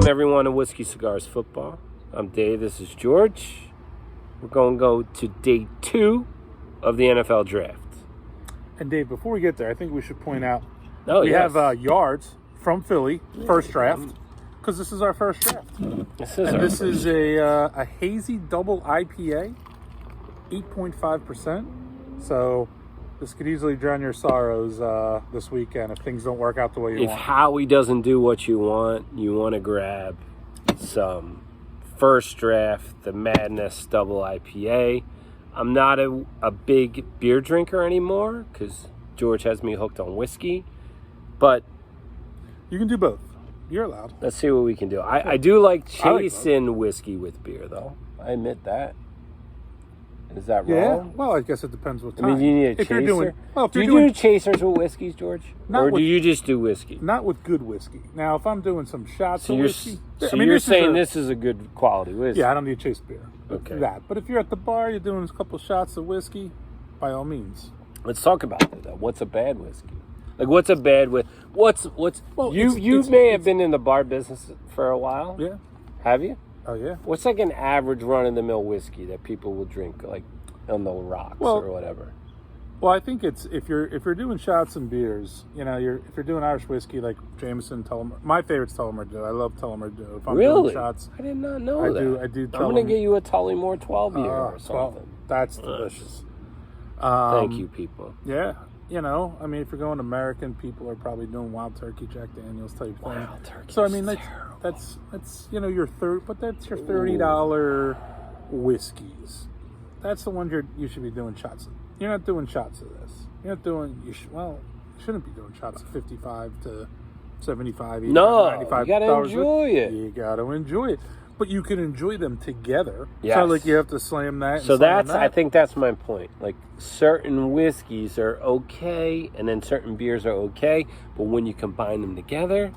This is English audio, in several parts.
everyone to Whiskey Cigars Football. I'm Dave. This is George. We're going to go to day 2 of the NFL Draft. And Dave, before we get there, I think we should point out we have Yards from Philly, first draft, because this is our first draft. This is a hazy double IPA, 8.5%. So this could easily drown your sorrows this weekend if things don't work out the way you want. If Howie doesn't do what you want to grab some first draft, the Madness double IPA. I'm not a big beer drinker anymore because George has me hooked on whiskey. But you can do both. You're allowed. Let's see what we can do. I do like chasing whiskey with beer, though. I admit that. Is that wrong? Yeah. Well, I guess it depends what time. I mean, you need a chaser. Do you do chasers with whiskeys, George? Or do you just do whiskey? Not with good whiskey. Now, if I'm doing some shots of whiskey... you're saying this is a good quality whiskey? Yeah, I don't need chase beer. Okay. But if you're at the bar, you're doing a couple shots of whiskey, by all means. Let's talk about that, though. What's a bad whiskey? Like, what's a bad whiskey? Well, you may have been in the bar business for a while. Yeah. Have you? Oh, yeah. What's like an average run-of-the-mill whiskey that people will drink, like on the rocks or whatever? Well, I think it's if you're doing shots and beers, if you're doing Irish whiskey like Jameson, Tullamore. My favorite's Tullamore Dew. I love Tullamore Dew. If I'm doing shots, I did not know that. I do. I'm gonna get you a Tullamore 12 year or something. That's delicious. Thank you, people. Yeah. I mean, if you're going American, people are probably doing Wild Turkey, Jack Daniels type thing. Wild Turkey. So I mean, that's your that's your $30 whiskeys. That's the one you should be doing shots of. You're not doing shots of this. You're not doing. You shouldn't be doing shots of 55 to 75, 85, no, 95. You gotta enjoy it. You gotta enjoy it. But you can enjoy them together. Yes. It's not like you have to slam that. So I think that's my point. Like, certain whiskeys are okay, and then certain beers are okay, but when you combine them together,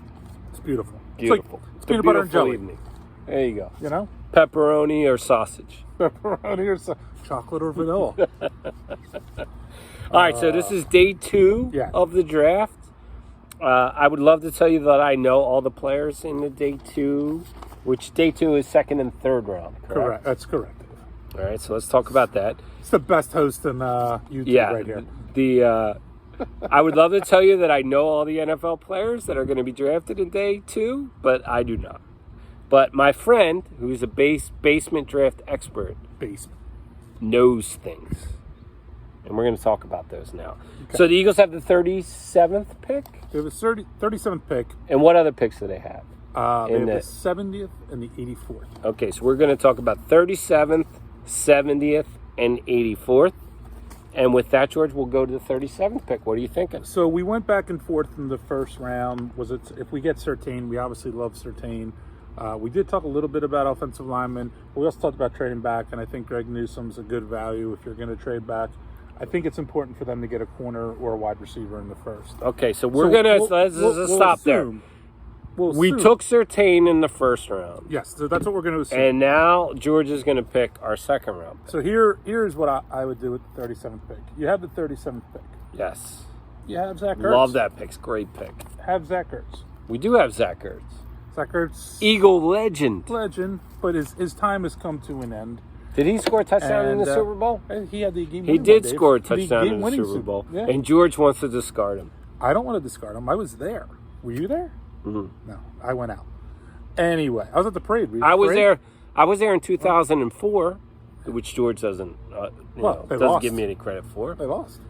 it's beautiful. Beautiful. It's peanut butter and jelly. Evening. There you go. Pepperoni or sausage. Chocolate or vanilla. All right, so this is day 2 of the draft. I would love to tell you that I know all the players in the day 2. Which day 2 is second and third round, correct? Correct. That's correct. All right, so let's talk about that. It's the best host in YouTube right here. I would love to tell you that I know all the NFL players that are going to be drafted in day 2, but I do not. But my friend, who's a basement draft expert, knows things. And we're going to talk about those now. Okay. So the Eagles have the 37th pick? They have the 37th pick. And what other picks do they have? They have the 70th and the 84th. Okay, so we're going to talk about 37th, 70th, and 84th. And with that, George, we'll go to the 37th pick. What are you thinking? So we went back and forth in the first round. If we get Surtain, we obviously love Surtain. We did talk a little bit about offensive linemen. But we also talked about trading back, and I think Greg Newsome's a good value if you're going to trade back. I think it's important for them to get a corner or a wide receiver in the first. Okay, so let's stop there. We took Surtain in the first round. Yes, so that's what we're going to assume. And now George is going to pick our second round pick. So here's what I would do with the 37th pick. You have the 37th pick. Yes. You have Zach Ertz. Love that pick. It's a great pick. Have Zach Ertz. We do have Zach Ertz. Zach Ertz. Eagle legend. But his time has come to an end. Did he score a touchdown in the Super Bowl? He had the game. He did score a touchdown in the Super Bowl. Yeah. And George wants to discard him. I don't want to discard him. I was there. Were you there? Mm-hmm. No, I went out. Anyway, I was at the parade. I was there in 2004, which George doesn't give me any credit for. They lost.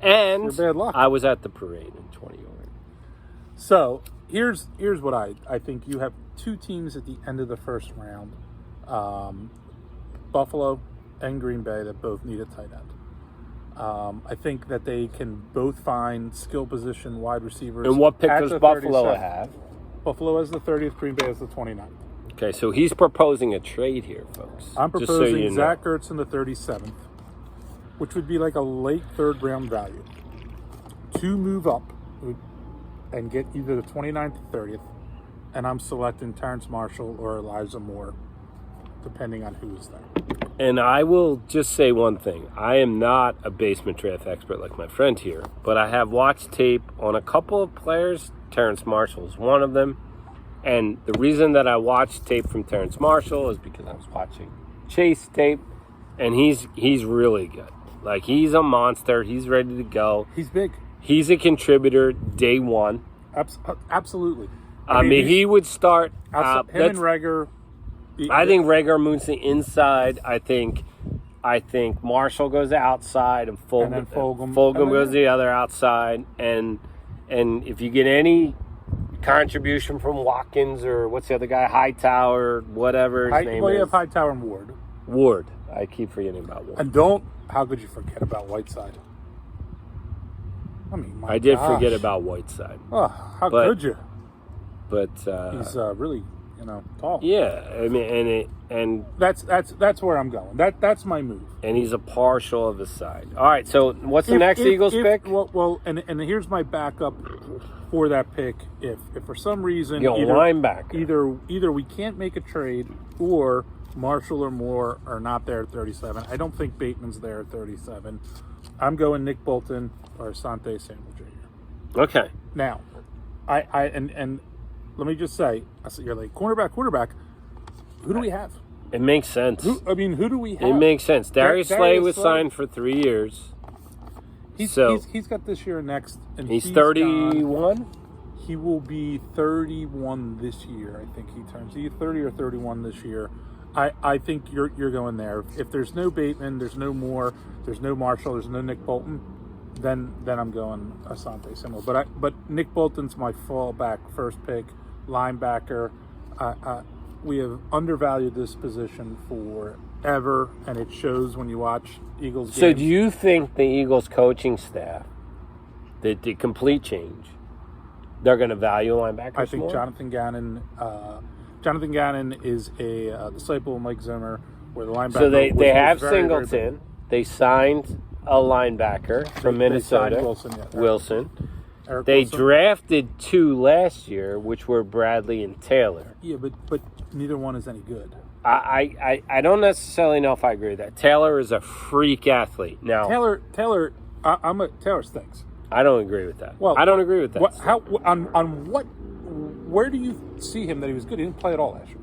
And it's your bad luck. I was at the parade in 2008. So here's what I think. You have 2 teams at the end of the first round, Buffalo and Green Bay, that both need a tight end. I think that they can both find skill position wide receivers. And what pick does Buffalo have? Buffalo has the 30th, Green Bay has the 29th. Okay, so he's proposing a trade here, folks. I'm proposing Zach Ertz in the 37th, which would be like a late third round value, to move up and get either the 29th or 30th, and I'm selecting Terrence Marshall or Elijah Moore, depending on who's there. And I will just say one thing. I am not a basement draft expert like my friend here, but I have watched tape on a couple of players. Terrence Marshall is one of them. And the reason that I watched tape from Terrence Marshall is because I was watching Chase tape, and he's really good. Like, he's a monster. He's ready to go. He's big. He's a contributor day one. Absolutely. I mean, he would start. Him and Reagor. I think Reagor moves the inside. I think Marshall goes outside, and Fulgham goes the other outside. And if you get any contribution from Watkins or what's the other guy, Hightower, whatever his name is. Well, you have Hightower and Ward. Ward. I keep forgetting about Ward. And how could you forget about Whiteside? I mean, I did forget about Whiteside. Oh, how could you? But he's really, tall. Yeah, I mean, and that's where I'm going. That's my move. And he's a partial of his side. All right, so what's the next Eagles pick? Well, and here's my backup for that pick. If for some reason linebacker, either we can't make a trade or Marshall or Moore are not there at 37. I don't think Bateman's there at 37. I'm going Nick Bolton or Asante Samuel Jr. Okay. Now, and let me just say, you're like quarterback. Who do we have? It makes sense. Who do we have? It makes sense. Darius Slay was signed for 3 years. He's got this year and next. And he's 31? He will be 31 this year, I think he turns. He's 30 or 31 this year. I think you're going there. If there's no Bateman, there's no Moore, there's no Marshall, there's no Nick Bolton, then I'm going Asante Samuel. But Nick Bolton's my fallback first pick, linebacker. We have undervalued this position forever, and it shows when you watch Eagles games. So do you think the Eagles coaching staff, the complete change, they're going to value linebackers I think more? Jonathan Gannon is a disciple of Mike Zimmer, where the linebacker. So they have very, Singleton. very they signed a linebacker from Minnesota, Wilson. Eric They Wilson. drafted 2 last year, which were Bradley and Taylor. Yeah, but neither one is any good. I don't necessarily know if I agree with that. Taylor is a freak athlete. Now Taylor stinks. I don't agree with that. Well, I don't agree with that. Where do you see him that he was good? He didn't play at all last year.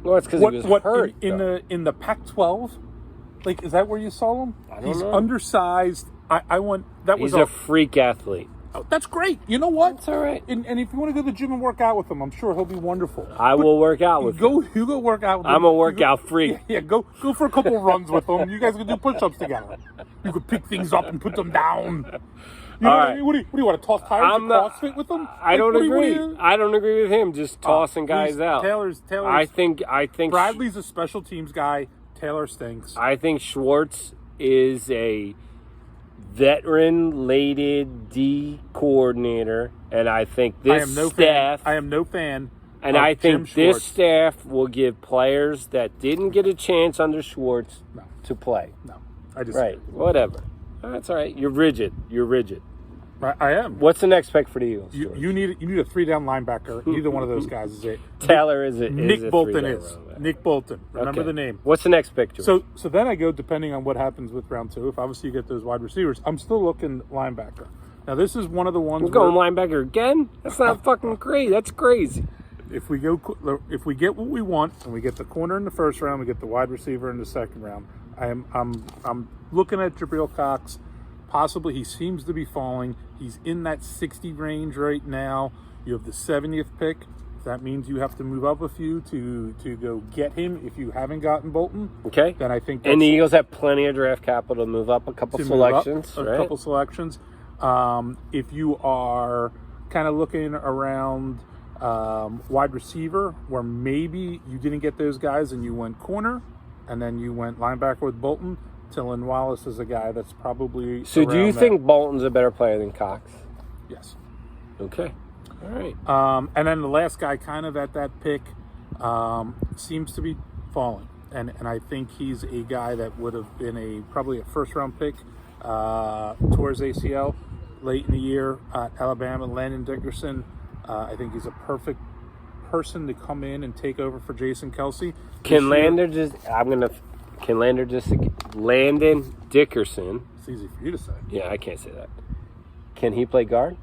Well, it's because he was hurt. In the Pac-12. Like, is that where you saw him? He's undersized. He's a freak athlete. Oh, that's great. You know what? That's all right. And if you want to go to the gym and work out with him, I'm sure he'll be wonderful. I will work out with him. You go work out with him. I'm a workout freak. Yeah, go for a couple runs with him. You guys can do push-ups together. You could pick things up and put them down. You know what I mean? What do you want to toss tires and CrossFit with them? I don't agree. I don't agree with him just tossing guys out. Taylor's. I think Bradley's a special teams guy. Taylor stinks. I think Schwartz is a veteran-laden D coordinator, and I think this staff. I am no fan. And I think this staff will give players that didn't get a chance under Schwartz to play. No, I disagree. Right, whatever. That's all right. You're rigid. I am. What's the next pick for the Eagles? You need a 3-down linebacker. Neither one of those guys is it. Taylor is it. Nick Bolton is. Nick Bolton. Remember the name. What's the next pick, George? So then I go, depending on what happens with round 2. If obviously you get those wide receivers, I'm still looking linebacker. Now this is one of the ones. We're going linebacker again? That's not fucking crazy. That's crazy. If we get what we want and we get the corner in the first round, we get the wide receiver in the second round. I'm looking at Jabril Cox. Possibly he seems to be falling. He's in that 60 range right now. You have the 70th pick. That means you have to move up a few to go get him if you haven't gotten Bolton. Okay. Then I think and the Eagles have plenty of draft capital to move up a couple selections. If you are kind of looking around wide receiver, where maybe you didn't get those guys and you went corner, and then you went linebacker with Bolton, Tylan Wallace is a guy that's probably. So do you think Bolton's a better player than Cox? Yes. Okay. All right. And then the last guy kind of at that pick seems to be falling. And I think he's a guy that would have been probably a first-round pick towards ACL late in the year at Alabama, Landon Dickerson. I think he's a perfect person to come in and take over for Jason Kelsey. Landon Dickerson. It's easy for you to say. Yeah, I can't say that. Can he play guard?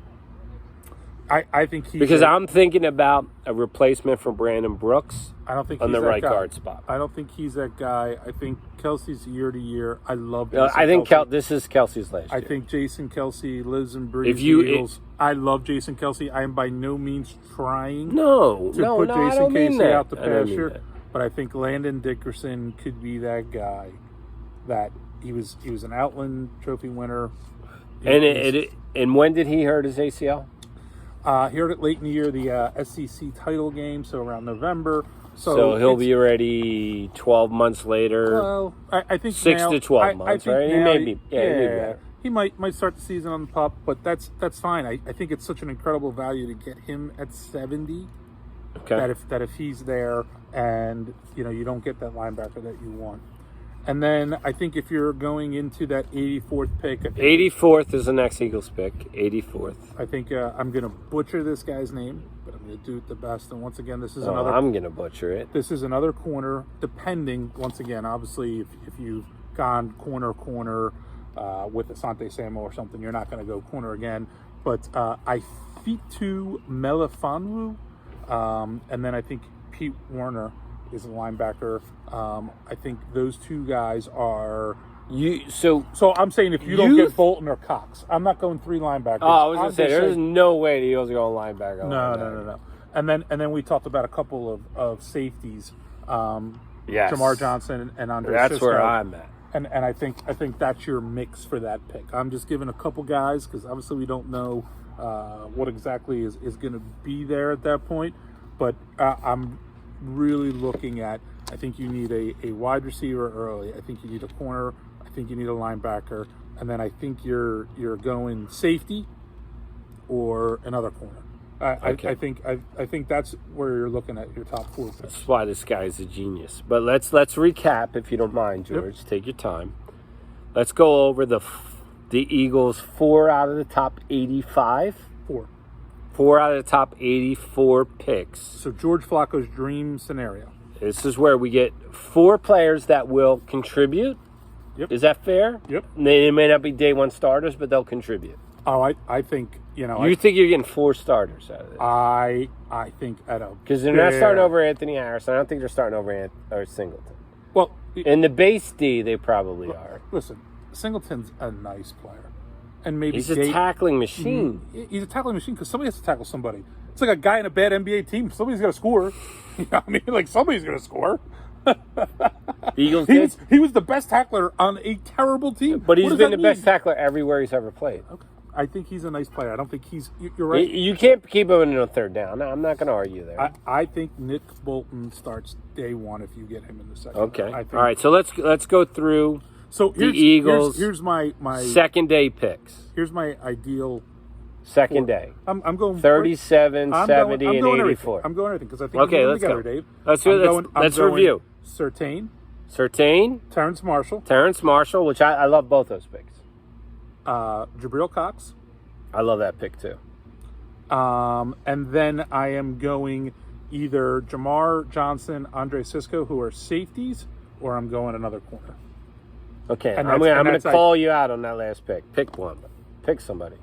I think he's because I'm thinking about a replacement for Brandon Brooks I don't think on he's the that right guy. guard spot. I don't think he's that guy. I think Kelsey's year to year. I love. I think Kelsey. this is Kelsey's last year. I think Jason Kelsey lives and breathes If you- the Eagles. I love Jason Kelsey. I am by no means trying to no, put I Jason don't mean Casey that. out the I don't mean pasture, that. but I think Landon Dickerson could be that guy. That he was an Outland Trophy winner. And when did he hurt his ACL? He hurt it late in the year, the SEC title game, so around November. So he'll be ready 12 months later. Well, I think 6 now, to 12 I months, think right? He now may be. Yeah, he may be better. He might start the season on the pup, but that's fine. I think it's such an incredible value to get him at 70. Okay. That if he's there and you don't get that linebacker that you want. And then I think if you're going into that 84th pick, 84th is the next Eagles pick. 84th. I think I'm going to butcher this guy's name, but I'm going to do it the best. And once again, this is another. I'm going to butcher it. This is another corner. Depending, once again, obviously, if you've gone corner with Asante Samuel or something, you're not going to go corner again. But Ifeatu Melifonwu, and then I think Pete Werner is a linebacker. I think those two guys are. So I'm saying if you don't get Bolton or Cox, I'm not going 3 linebackers. Oh, I was going to say there's no way the Eagles are going linebacker. No. And then we talked about a couple of safeties. Yes. Jamar Johnson and Andre. That's Cisco. where I'm at. And I think that's your mix for that pick. I'm just giving a couple guys because obviously we don't know what exactly is going to be there at that point. But I'm really looking at. I think you need a wide receiver early. I think you need a corner. I think you need a linebacker, and then I think you're going safety or another corner. Okay. I think that's where you're looking at your top 4 picks. That's why this guy's a genius. But let's recap, if you don't mind, George. Yep. Take your time. Let's go over the Eagles' 4 out of the top 85. 4 out of the top 84 picks. So George Flacco's dream scenario. This is where we get 4 players that will contribute. Yep. Is that fair? Yep. They may not be day 1 starters, but they'll contribute. Oh, I think, You think you're getting 4 starters out of this? I think because they're not starting over Anthony Harrison. I don't think they're starting over Singleton. Well, in the base D, they probably are. Listen, Singleton's a nice player. And maybe he's a tackling machine. He's a tackling machine because somebody has to tackle somebody. It's like a guy in a bad NBA team. Somebody's got to score. You know what I mean? Like, somebody's going to score. The Eagles he was the best tackler on a terrible team. But he's been the best tackler everywhere he's ever played. Okay. I think he's a nice player. I don't think you're right. You can't keep him in a 3rd down. I'm not going to argue there. I think Nick Bolton starts day 1 if you get him in the 2nd. Okay. All right. So let's go through the Eagles. Here's my 2nd day picks. Here's my ideal 2nd day. I'm going 37, 70, and 84. I'm going everything because I think okay. Let's together, go, Dave. Let's review. Surtain, Terrence Marshall, which I love both those picks. Jabril Cox. I love that pick too. And then I am going either Jamar Johnson, Andre Cisco, who are safeties, or I'm going another corner. Okay, I'm going to call you out on that last pick. Pick one. Pick somebody.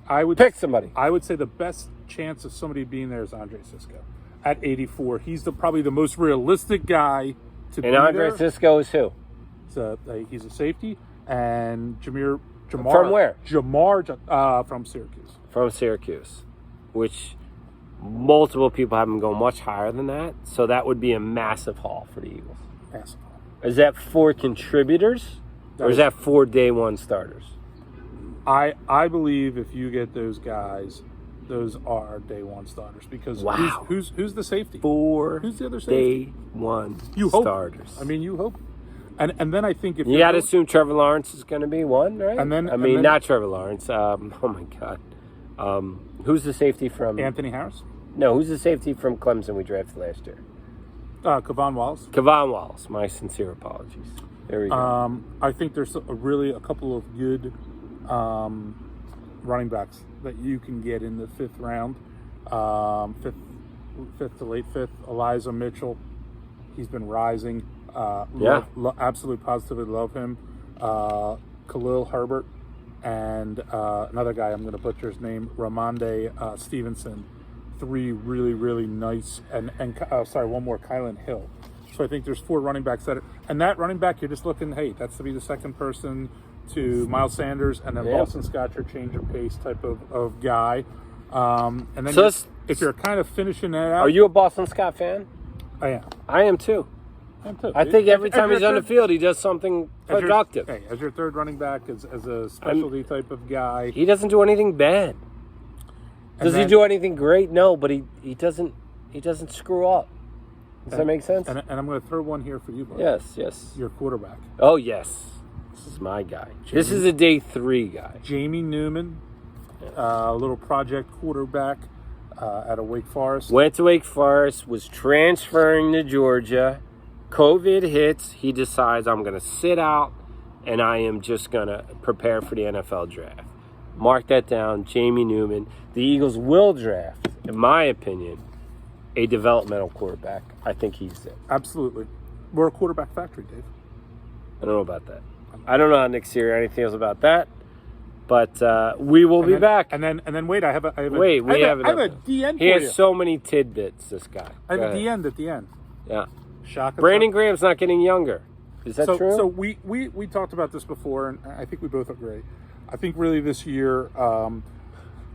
I would pick somebody. I would say the best chance of somebody being there is Andre Cisco at 84. He's probably the most realistic guy to be there. And Andre Cisco is who? He's a safety. And Jamar. From where? Jamar from Syracuse. From Syracuse, which multiple people have him go much higher than that. So that would be a massive haul for the Eagles. Massive haul. Is that 4 contributors, or is that 4 day 1 starters? I believe if you get those guys, those are day 1 starters because who's the safety? 4 who's the other safety? Day 1 starters. I mean, you hope. And then I think if you got to assume Trevor Lawrence is going to be one, right? Not Trevor Lawrence. Oh my God, who's the safety from Anthony Harris? No, who's the safety from Clemson we drafted last year? Kavon Wallace. Kavon Wallace. My sincere apologies. There we go. I think there's a couple of good running backs that you can get in the 5th round, fifth to late 5th. Elijah Mitchell, he's been rising. Absolutely positively love him. Khalil Herbert and another guy, I'm going to butcher his name, Ramonde Stevenson. 3 really, really nice, and one more, Kylan Hill. So I think there's 4 running backs and that running back, you're just looking, hey, that's to be the second person to Miles Sanders, and then Boston Scott, your change of pace type of guy. And then So if you're kind of finishing that out. Are you a Boston Scott fan? I am. I am too. I think every time he's on the field, he does something productive. As your third running back, as a specialty type of guy. He doesn't do anything bad. Does he do anything great? No, but he doesn't screw up. Does that make sense? And I'm going to throw one here for you, buddy. Yes. Your quarterback. Oh, yes. This is my guy. This is a day 3 guy. Jamie Newman, a little project quarterback out of Wake Forest. Went to Wake Forest, was transferring to Georgia. COVID hits. He decides, I'm going to sit out, and I am just going to prepare for the NFL draft. Mark that down, Jamie Newman. The Eagles will draft, in my opinion, a developmental quarterback. I think he's it. Absolutely. We're a quarterback factory, Dave. I don't know about that. I don't know how Nick Sirianni feels about that, but we will be back. And then wait, I have a D end. He has so many tidbits. This guy. I have a D end at the end. Yeah. Shock. Brandon Graham's not getting younger. Is that true? So we talked about this before, and I think we both agree. I think really this year,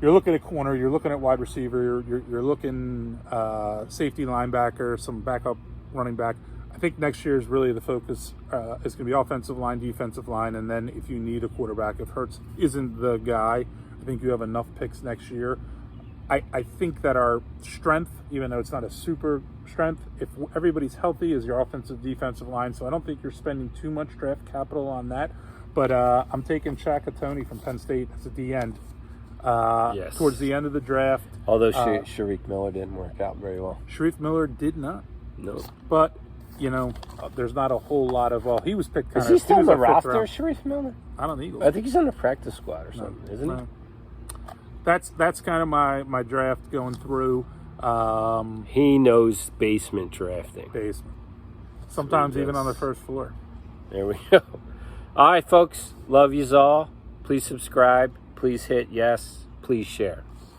you're looking at corner, you're looking at wide receiver, you're looking safety, linebacker, some backup running back. I think next year is really the focus is going to be offensive line, defensive line, and then if you need a quarterback, if Hurts isn't the guy, I think you have enough picks next year. I think that our strength, even though it's not a super strength, if everybody's healthy, is your offensive, defensive line. So I don't think you're spending too much draft capital on that. But I'm taking Shaka Toney from Penn State as a D end towards the end of the draft. Although Shareef Miller didn't work out very well. Shareef Miller did not. No. But, there's not a whole lot of, he was picked kind of. Is he still on the roster, Shareef Miller? I don't know. I think he's on the practice squad or something, isn't he? That's kind of my draft going through. He knows basement drafting. Basement. Sometimes even on the first floor. There we go. All right, folks. Love yous all. Please subscribe. Please hit yes. Please share.